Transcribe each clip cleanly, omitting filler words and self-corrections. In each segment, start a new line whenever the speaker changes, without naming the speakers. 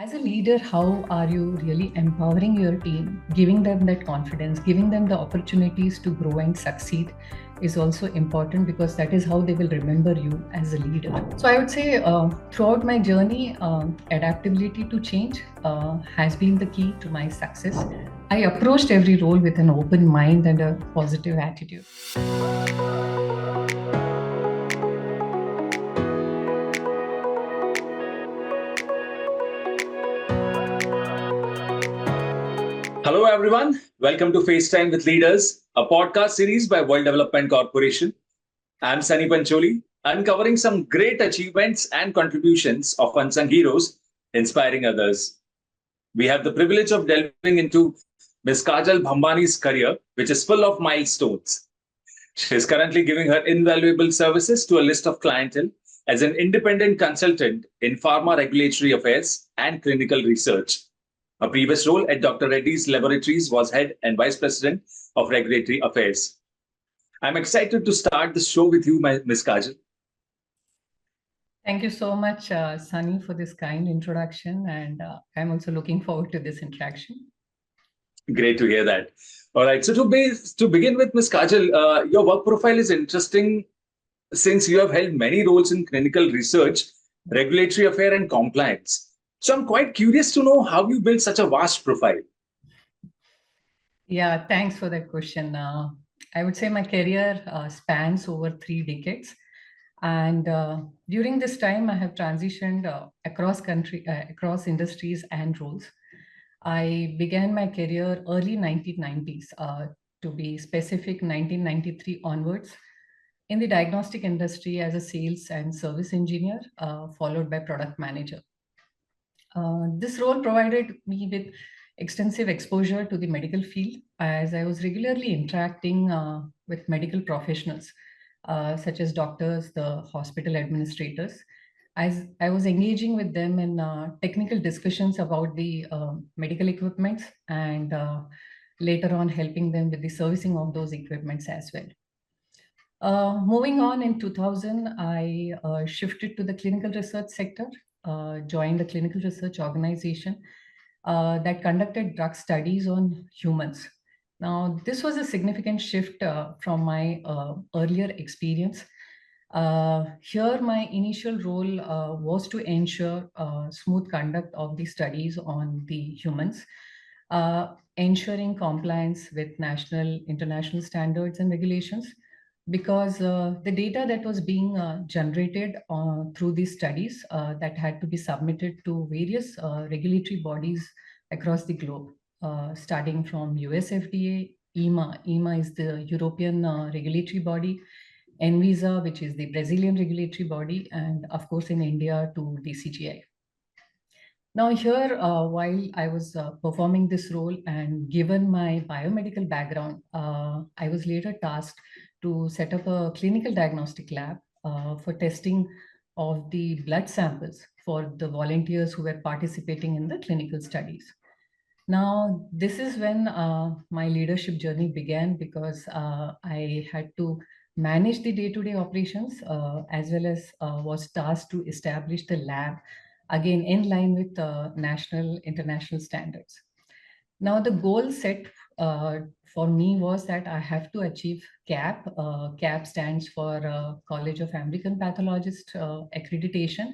As a leader, how are you really empowering your team, giving them that confidence, giving them the opportunities to grow and succeed is also important because that is how they will remember you as a leader. So I would say throughout my journey, adaptability to change has been the key to my success. I approached every role with an open mind and a positive attitude.
Hello, everyone. Welcome to FaceTime with Leaders, a podcast series by World Development Corporation. I'm Sunny Pancholi, uncovering some great achievements and contributions of unsung heroes, inspiring others. We have the privilege of delving into Ms. Kajal Bhambhani's career, which is full of milestones. She is currently giving her invaluable services to a list of clientele as an independent consultant in pharma regulatory affairs and clinical research. Her previous role at Dr. Reddy's Laboratories was head and vice president of regulatory affairs. I'm excited to start the show with you, Ms. Kajal.
Thank you so much, Sunny, for this kind introduction, and I'm also looking forward to this interaction.
Great to hear that. All right. So to begin with, Ms. Kajal, your work profile is interesting since you have held many roles in clinical research, regulatory affair, and compliance. So I'm quite curious to know how you built such a vast profile.
Yeah, thanks for that question. I would say my career spans over 3 decades. And during this time, I have transitioned across industries and roles. I began my career early 1990s, to be specific, 1993 onwards, in the diagnostic industry as a sales and service engineer, followed by product manager. This role provided me with extensive exposure to the medical field as I was regularly interacting with medical professionals, such as doctors, the hospital administrators, as I was engaging with them in technical discussions about the medical equipments and later on helping them with the servicing of those equipments as well. Moving on in 2000, I shifted to the clinical research sector, joined a clinical research organization that conducted drug studies on humans. Now, this was a significant shift from my earlier experience. Here, my initial role was to ensure smooth conduct of the studies on the humans, ensuring compliance with national, international standards and regulations, because the data that was being generated through these studies that had to be submitted to various regulatory bodies across the globe, starting from US FDA, EMA. EMA is the European regulatory body, NVISA, which is the Brazilian regulatory body, and of course in India to DCGI. Now here, while I was performing this role and given my biomedical background, I was later tasked to set up a clinical diagnostic lab for testing of the blood samples for the volunteers who were participating in the clinical studies. Now, this is when my leadership journey began because I had to manage the day-to-day operations as well as was tasked to establish the lab, again in line with national, international standards. Now, the goal set for me was that I have to achieve CAP. CAP stands for College of American Pathologists accreditation.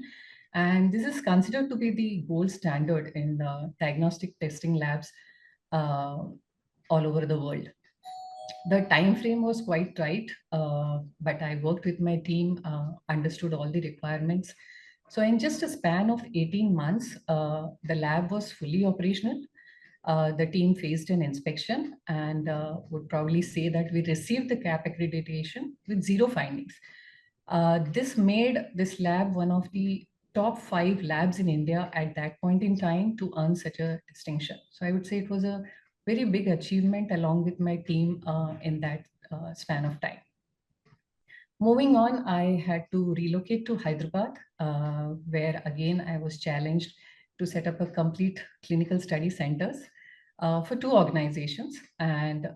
And this is considered to be the gold standard in diagnostic testing labs all over the world. The time frame was quite tight, but I worked with my team, understood all the requirements. So in just a span of 18 months, the lab was fully operational. The team faced an inspection and would probably say that we received the CAP accreditation with zero findings. This made this lab one of the top 5 labs in India at that point in time to earn such a distinction. So I would say it was a very big achievement along with my team in that span of time. Moving on, I had to relocate to Hyderabad, where again I was challenged to set up a complete clinical study centers for 2 organizations. And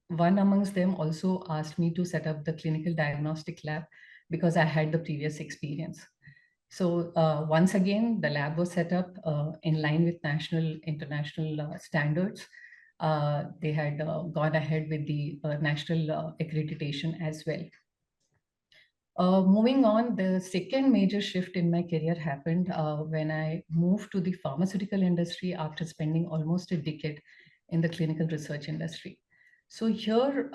one amongst them also asked me to set up the clinical diagnostic lab because I had the previous experience. So once again, the lab was set up in line with national, international standards. They had gone ahead with the national accreditation as well. Moving on, the second major shift in my career happened when I moved to the pharmaceutical industry after spending almost a decade in the clinical research industry. So here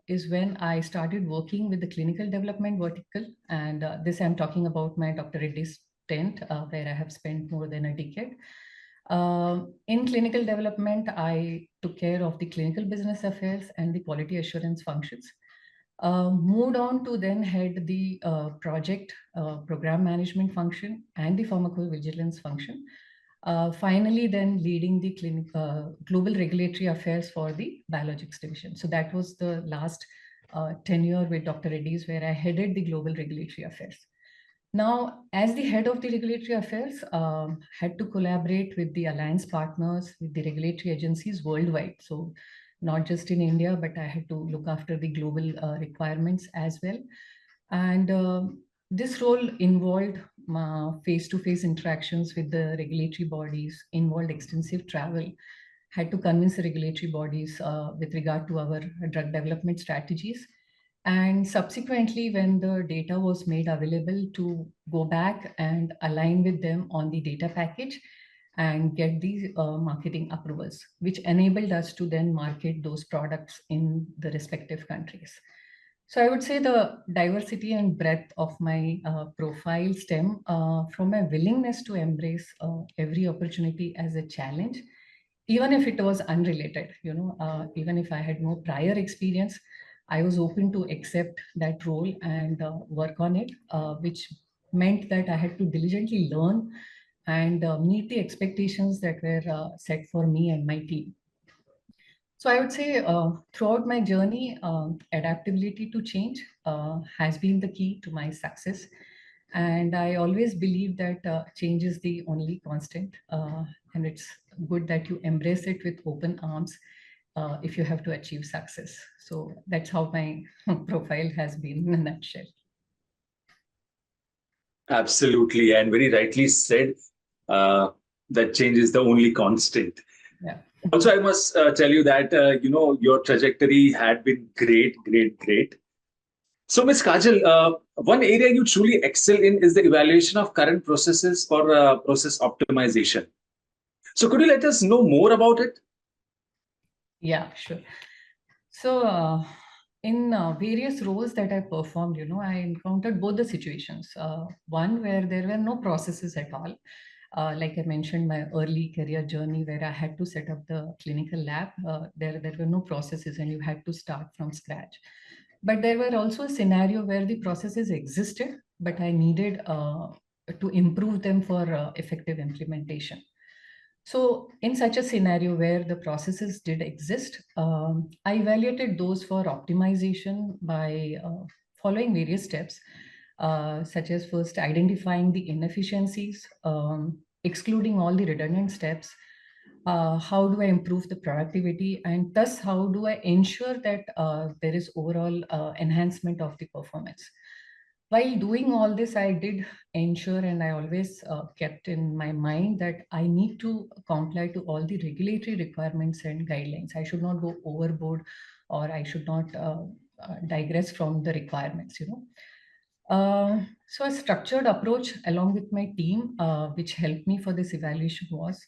is when I started working with the clinical development vertical. And this I'm talking about my Dr. Reddy's stint, where I have spent more than a decade. In clinical development, I took care of the clinical business affairs and the quality assurance functions. Moved on to then head the project program management function and the pharmacovigilance function. Finally, then leading the global regulatory affairs for the biologics division. So that was the last tenure with Dr. Reddy's, where I headed the global regulatory affairs. Now, as the head of the regulatory affairs, had to collaborate with the alliance partners, with the regulatory agencies worldwide. So not just in India, but I had to look after the global requirements as well. And this role involved face-to-face interactions with the regulatory bodies, involved extensive travel, had to convince the regulatory bodies with regard to our drug development strategies. And subsequently, when the data was made available, to go back and align with them on the data package and get the marketing approvals, which enabled us to then market those products in the respective countries. So I would say the diversity and breadth of my profile stem from my willingness to embrace every opportunity as a challenge, even if it was unrelated, even if I had no prior experience. I was open to accept that role and work on it, which meant that I had to diligently learn and meet the expectations that were set for me and my team. So I would say throughout my journey, adaptability to change has been the key to my success. And I always believe that change is the only constant. And it's good that you embrace it with open arms if you have to achieve success. So that's how my profile has been in a nutshell.
Absolutely, and very rightly said, that change is the only constant.
Yeah.
Also, I must tell you that your trajectory had been great. So, Ms. Kajal, one area you truly excel in is the evaluation of current processes for process optimization. So, could you let us know more about it?
Yeah, sure. So in various roles that I performed, I encountered both the situations. One where there were no processes at all. Like I mentioned, my early career journey where I had to set up the clinical lab, there were no processes and you had to start from scratch. But there were also a scenario where the processes existed, but I needed to improve them for effective implementation. So in such a scenario where the processes did exist, I evaluated those for optimization by following various steps, such as first identifying the inefficiencies, excluding all the redundant steps. How do I improve the productivity, and thus how do I ensure that there is overall enhancement of the performance? While doing all this, I did ensure, and I always kept in my mind that I need to comply to all the regulatory requirements and guidelines. I should not go overboard, or I should not digress from the requirements, So a structured approach along with my team, which helped me for this evaluation was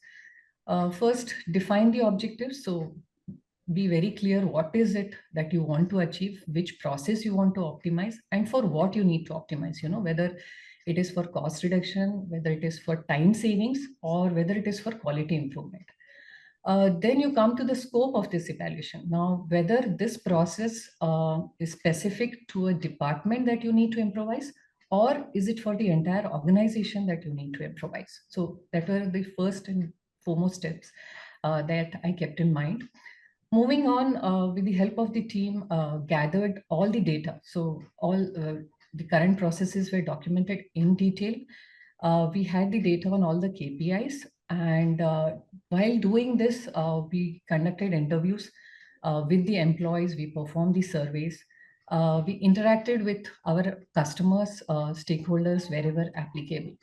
first define the objectives. So be very clear what is it that you want to achieve, which process you want to optimize, and for what you need to optimize, whether it is for cost reduction, whether it is for time savings, or whether it is for quality improvement. Then you come to the scope of this evaluation. Now, whether this process is specific to a department that you need to improvise, or is it for the entire organization that you need to improvise? So that were the first and foremost steps that I kept in mind. Moving on, with the help of the team, gathered all the data. So all the current processes were documented in detail. We had the data on all the KPIs. And while doing this, we conducted interviews with the employees. We performed the surveys. We interacted with our customers, stakeholders wherever applicable.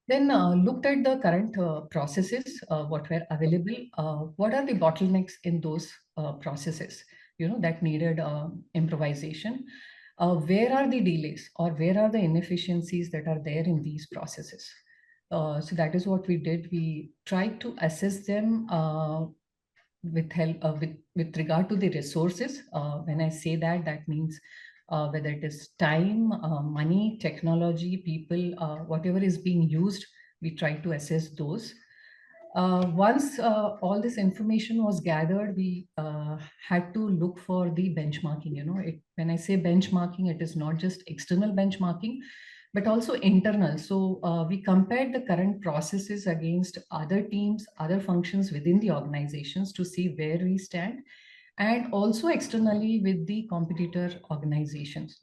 Then looked at the current processes, what were available, what are the bottlenecks in those processes, that needed improvisation. Where are the delays or where are the inefficiencies that are there in these processes? So that is what we did. We tried to assess them with help with regard to the resources. When I say that, that means whether it is time, money, technology, people, whatever is being used, we try to assess those. Once all this information was gathered, we had to look for the benchmarking. When I say benchmarking, it is not just external benchmarking, but also internal. So we compared the current processes against other teams, other functions within the organizations to see where we stand, and also externally with the competitor organizations.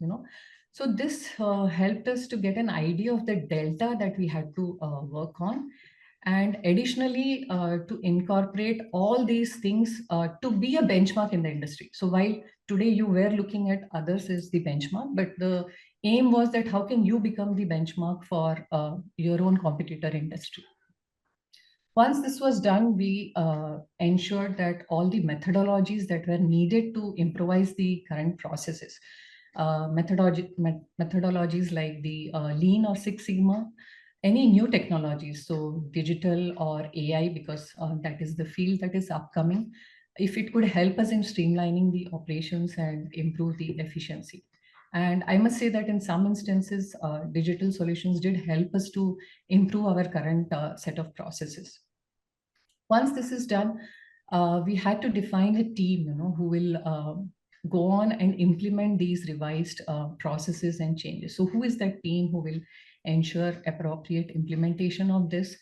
So this helped us to get an idea of the delta that we had to work on, and additionally to incorporate all these things to be a benchmark in the industry. So while today you were looking at others as the benchmark, but the aim was that how can you become the benchmark for your own competitor industry. Once this was done, we ensured that all the methodologies that were needed to improvise the current processes, methodologies like the Lean or Six Sigma, any new technologies, so digital or AI, because that is the field that is upcoming, if it could help us in streamlining the operations and improve the efficiency. And I must say that in some instances, digital solutions did help us to improve our current set of processes. Once this is done, we had to define a team, who will go on and implement these revised processes and changes. So who is that team who will ensure appropriate implementation of this?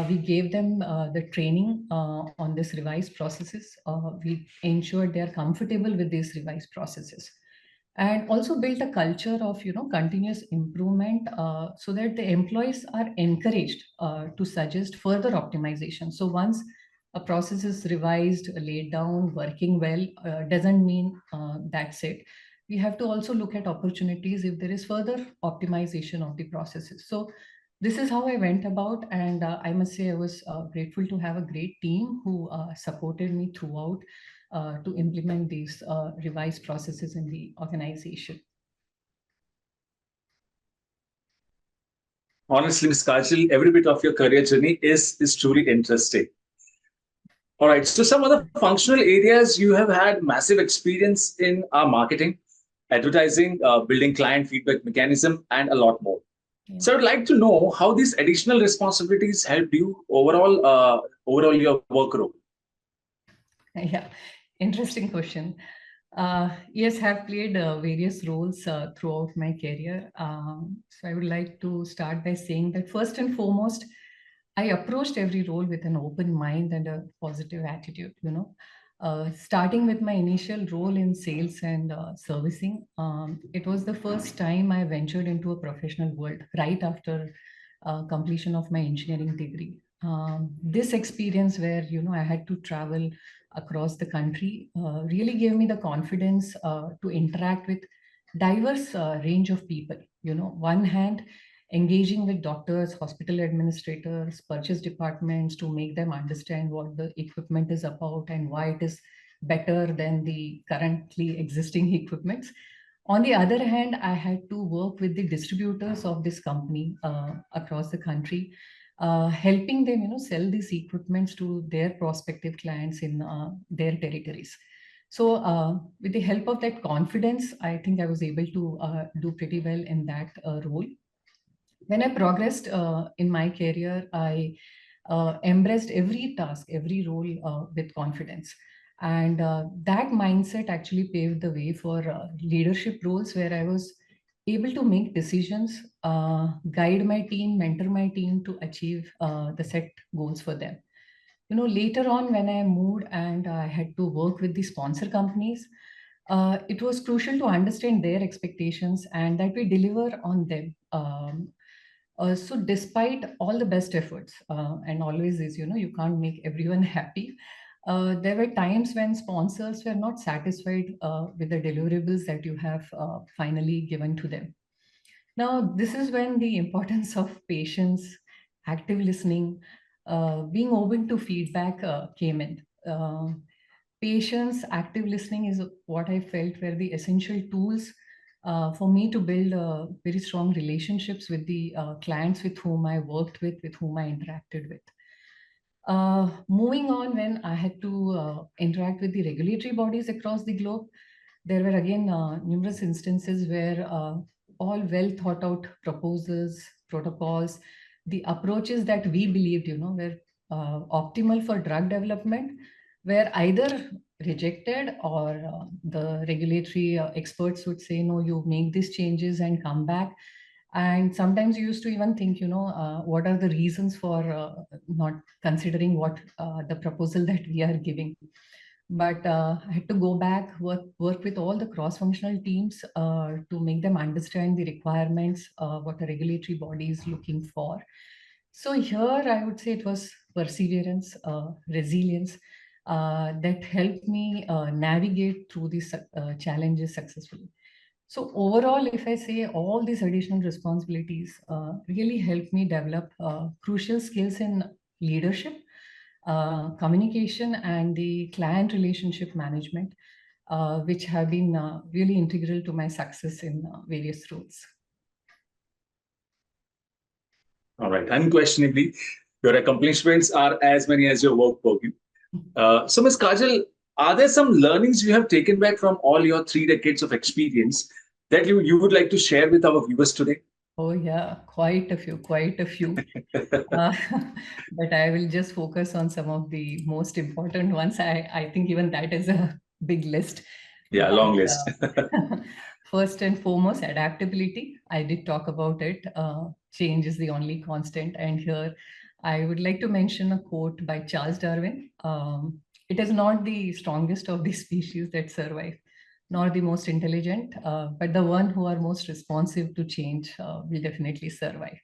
We gave them the training on this revised processes. We ensured they are comfortable with these revised processes, and also built a culture of continuous improvement, so that the employees are encouraged to suggest further optimization. So once a process is revised, laid down, working well, doesn't mean that's it. We have to also look at opportunities if there is further optimization of the processes. So this is how I went about, and I must say I was grateful to have a great team who supported me throughout to implement these revised processes in the organization.
Honestly, Ms. Kajal, every bit of your career journey is truly interesting. All right, so some other functional areas you have had massive experience in are marketing, advertising, building client feedback mechanism, and a lot more.
Yeah.
So I'd like to know how these additional responsibilities helped you overall your work role.
Yeah, interesting question. Yes, have played various roles throughout my career. So I would like to start by saying that first and foremost, I approached every role with an open mind and a positive attitude. Starting with my initial role in sales and servicing, it was the first time I ventured into a professional world right after completion of my engineering degree. This experience where I had to travel across the country really gave me the confidence to interact with diverse range of people. One hand engaging with doctors, hospital administrators, purchase departments to make them understand what the equipment is about and why it is better than the currently existing equipments. On the other hand, I had to work with the distributors of this company across the country, helping them, sell these equipments to their prospective clients in their territories. So with the help of that confidence, I think I was able to do pretty well in that role. When I progressed in my career, I embraced every task, every role with confidence. And that mindset actually paved the way for leadership roles where I was able to make decisions, guide my team, mentor my team to achieve the set goals for them. Later on when I moved and I had to work with the sponsor companies, it was crucial to understand their expectations and that we deliver on them. So despite all the best efforts, and always is, you can't make everyone happy. there were times when sponsors were not satisfied with the deliverables that you have finally given to them. Now, this is when the importance of patience, active listening, being open to feedback came in. Patience, active listening is what I felt were the essential tools for me to build very strong relationships with the clients with whom I worked with whom I interacted with. Moving on, when I had to interact with the regulatory bodies across the globe, there were again numerous instances where all well thought out proposals, protocols, the approaches that we believed, were optimal for drug development were either rejected or the regulatory experts would say, no, you make these changes and come back. And sometimes you used to even think, what are the reasons for not considering what the proposal that we are giving. But I had to go back, work with all the cross-functional teams to make them understand the requirements, what a regulatory body is looking for. So here I would say it was perseverance, resilience that helped me navigate through these challenges successfully. So overall, if I say all these additional responsibilities really helped me develop crucial skills in leadership, communication, and the client relationship management, which have been really integral to my success in various roles.
All right. Unquestionably, your accomplishments are as many as your work program. So, Ms. Kajal, are there some learnings you have taken back from all your 3 decades of experience that you would like to share with our viewers today?
Oh, yeah, quite a few. But I will just focus on some of the most important ones. I think even that is a big list.
Yeah,
But,
long list.
first and foremost, adaptability. I did talk about it. Change is the only constant. And here I would like to mention a quote by Charles Darwin. It is not the strongest of the species that survive, nor the most intelligent, but the one who are most responsive to change will definitely survive.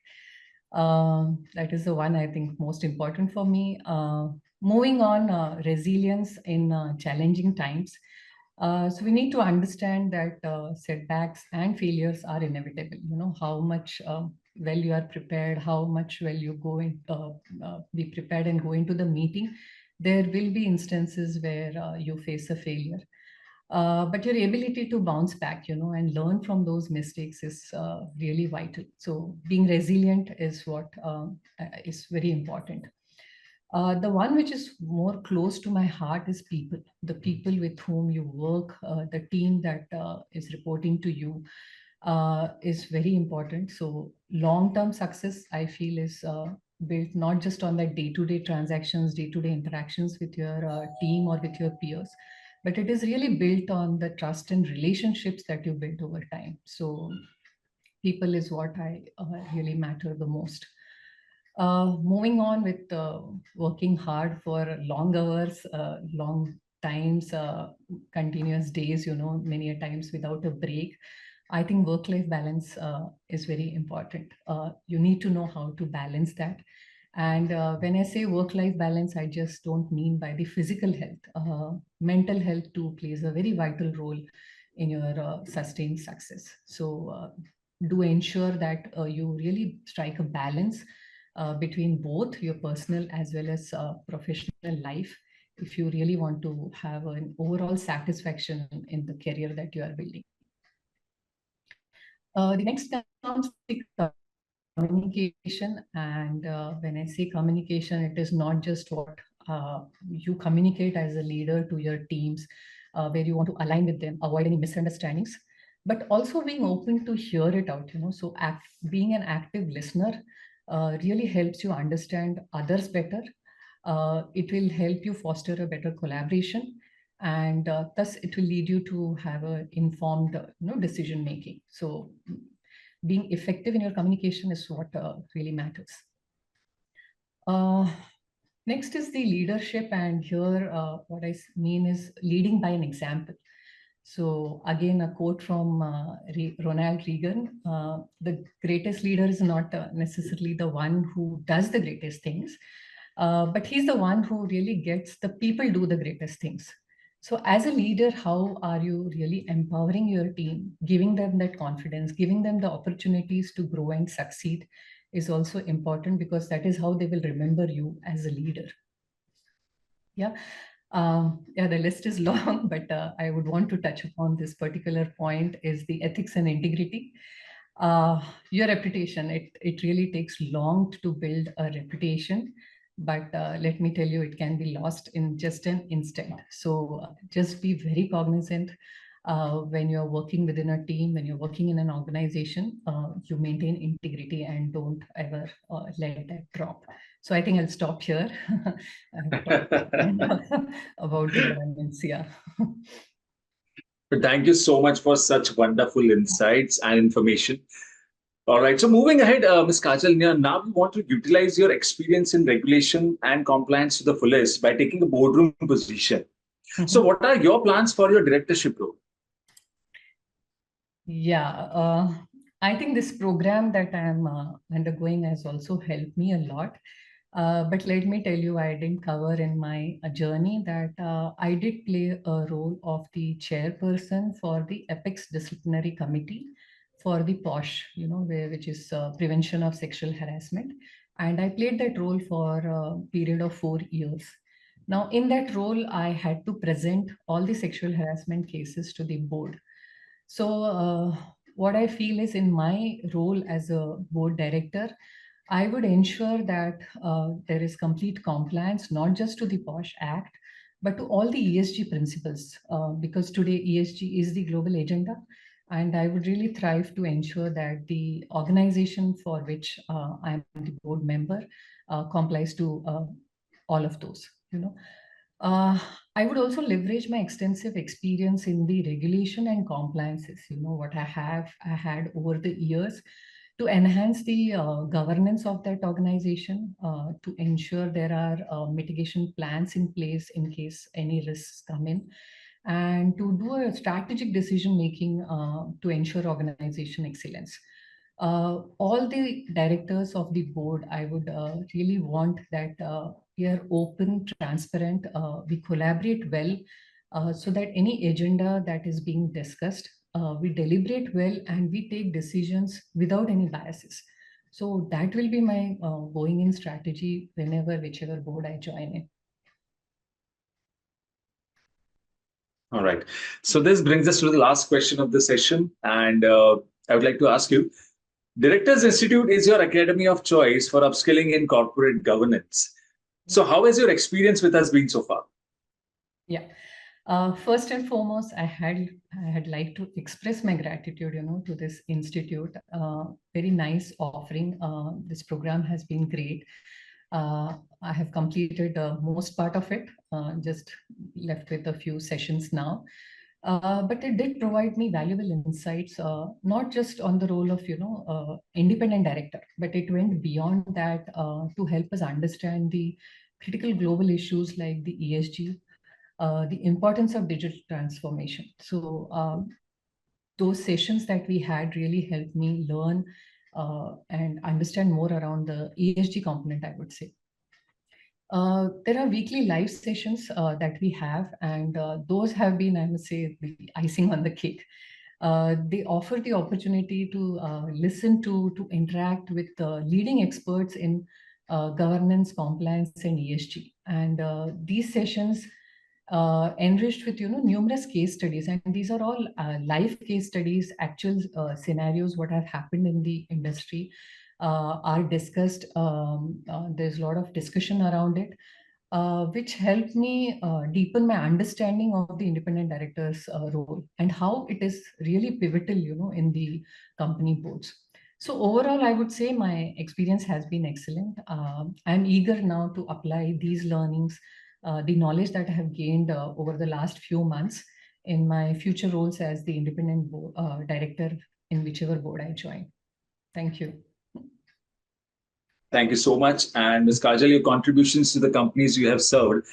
That is the one I think most important for me. Moving on, resilience in challenging times. So we need to understand that setbacks and failures are inevitable. How much well you are prepared, how much well you go in, be prepared and go into the meeting. There will be instances where you face a failure. But your ability to bounce back, and learn from those mistakes is really vital. So being resilient is what is very important. The one which is more close to my heart is people, the people with whom you work, the team that is reporting to you is very important. So long-term success, I feel, is built not just on the day-to-day transactions, day-to-day interactions with your team or with your peers, but it is really built on the trust and relationships that you build over time. So people is what I really matter the most. Moving on with working hard for long hours, long times, continuous days, many a times without a break. I think work-life balance is very important. You need to know how to balance that. And when I say work-life balance, I just don't mean by the physical health. Mental health too plays a very vital role in your sustained success. So do ensure that you really strike a balance between both your personal as well as professional life if you really want to have an overall satisfaction in the career that you are building. The next comes the communication. And when I say communication, it is not just what you communicate as a leader to your teams, where you want to align with them, avoid any misunderstandings, but also being open to hear it out. So being an active listener really helps you understand others better. It will help you foster a better collaboration, and thus it will lead you to have an informed decision making. So being effective in your communication is what really matters. Next is the leadership, and here what I mean is leading by an example. So again, a quote from Ronald Reagan: the greatest leader is not necessarily the one who does the greatest things, But he's the one who really gets the people do the greatest things. So as a leader, how are you really empowering your team, giving them that confidence, giving them the opportunities to grow and succeed is also important, because that is how they will remember you as a leader. Yeah. Yeah, the list is long, but I would want to touch upon this particular point is the ethics and integrity. Your reputation, it really takes long to build a reputation, but let me tell you, it can be lost in just an instant. So just be very cognizant when you're working within a team, when you're working in an organization, you maintain integrity and don't ever let that drop. So I think I'll stop here. I've talked about the governance, yeah.
But thank you so much for such wonderful insights and information. All right. So moving ahead, Ms. Kajal, now we want to utilize your experience in regulation and compliance to the fullest by taking a boardroom position. So what are your plans for your directorship role?
Yeah, I think this program that I'm undergoing has also helped me a lot. But let me tell you, I didn't cover in my journey that I did play a role of the chairperson for the Apex Disciplinary Committee for the POSH, which is prevention of sexual harassment. And I played that role for a period of 4 years. Now, in that role, I had to present all the sexual harassment cases to the board. So, what I feel is, in my role as a board director, I would ensure that there is complete compliance, not just to the POSH Act, but to all the ESG principles, because today ESG is the global agenda. And I would really thrive to ensure that the organization for which I'm the board member complies to all of those, Uh, I would also leverage my extensive experience in the regulation and compliances, what I had over the years, to enhance the governance of that organization, to ensure there are mitigation plans in place in case any risks come in, and to do a strategic decision making to ensure organization excellence. All the directors of the board, I would really want that we are open, transparent, we collaborate well, so that any agenda that is being discussed, we deliberate well and we take decisions without any biases. So that will be my going in strategy whenever, whichever board I join in.
All right. So this brings us to the last question of the session. And I would like to ask you, Directors Institute is your academy of choice for upskilling in corporate governance. So how has your experience with us been so far?
Yeah. First and foremost, I had like to express my gratitude, to this institute. Very nice offering. This program has been great. I have completed most part of it. Just left with a few sessions now. But it did provide me valuable insights, not just on the role of independent director, but it went beyond that to help us understand the critical global issues like the ESG, the importance of digital transformation. So those sessions that we had really helped me learn and understand more around the ESG component, I would say. There are weekly live sessions that we have, and those have been, I must say, the icing on the cake. They offer the opportunity to listen to interact with leading experts in governance, compliance, and ESG. And these sessions enriched with numerous case studies, and these are all live case studies, actual scenarios what have happened in the industry are discussed. There's a lot of discussion around it, which helped me deepen my understanding of the independent directors role and how it is really pivotal in the company boards. So overall, I would say my experience has been excellent. I'm eager now to apply these learnings, the knowledge that I have gained over the last few months in my future roles as the independent director in whichever board I join. Thank you.
Thank you so much. And Ms. Kajal, your contributions to the companies you have served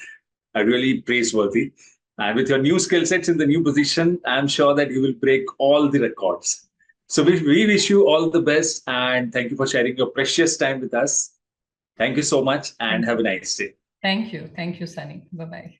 are really praiseworthy. And with your new skill sets in the new position, I'm sure that you will break all the records. So we wish you all the best, and thank you for sharing your precious time with us. Thank you so much and have a nice day.
Thank you. Thank you, Sunny. Bye-bye.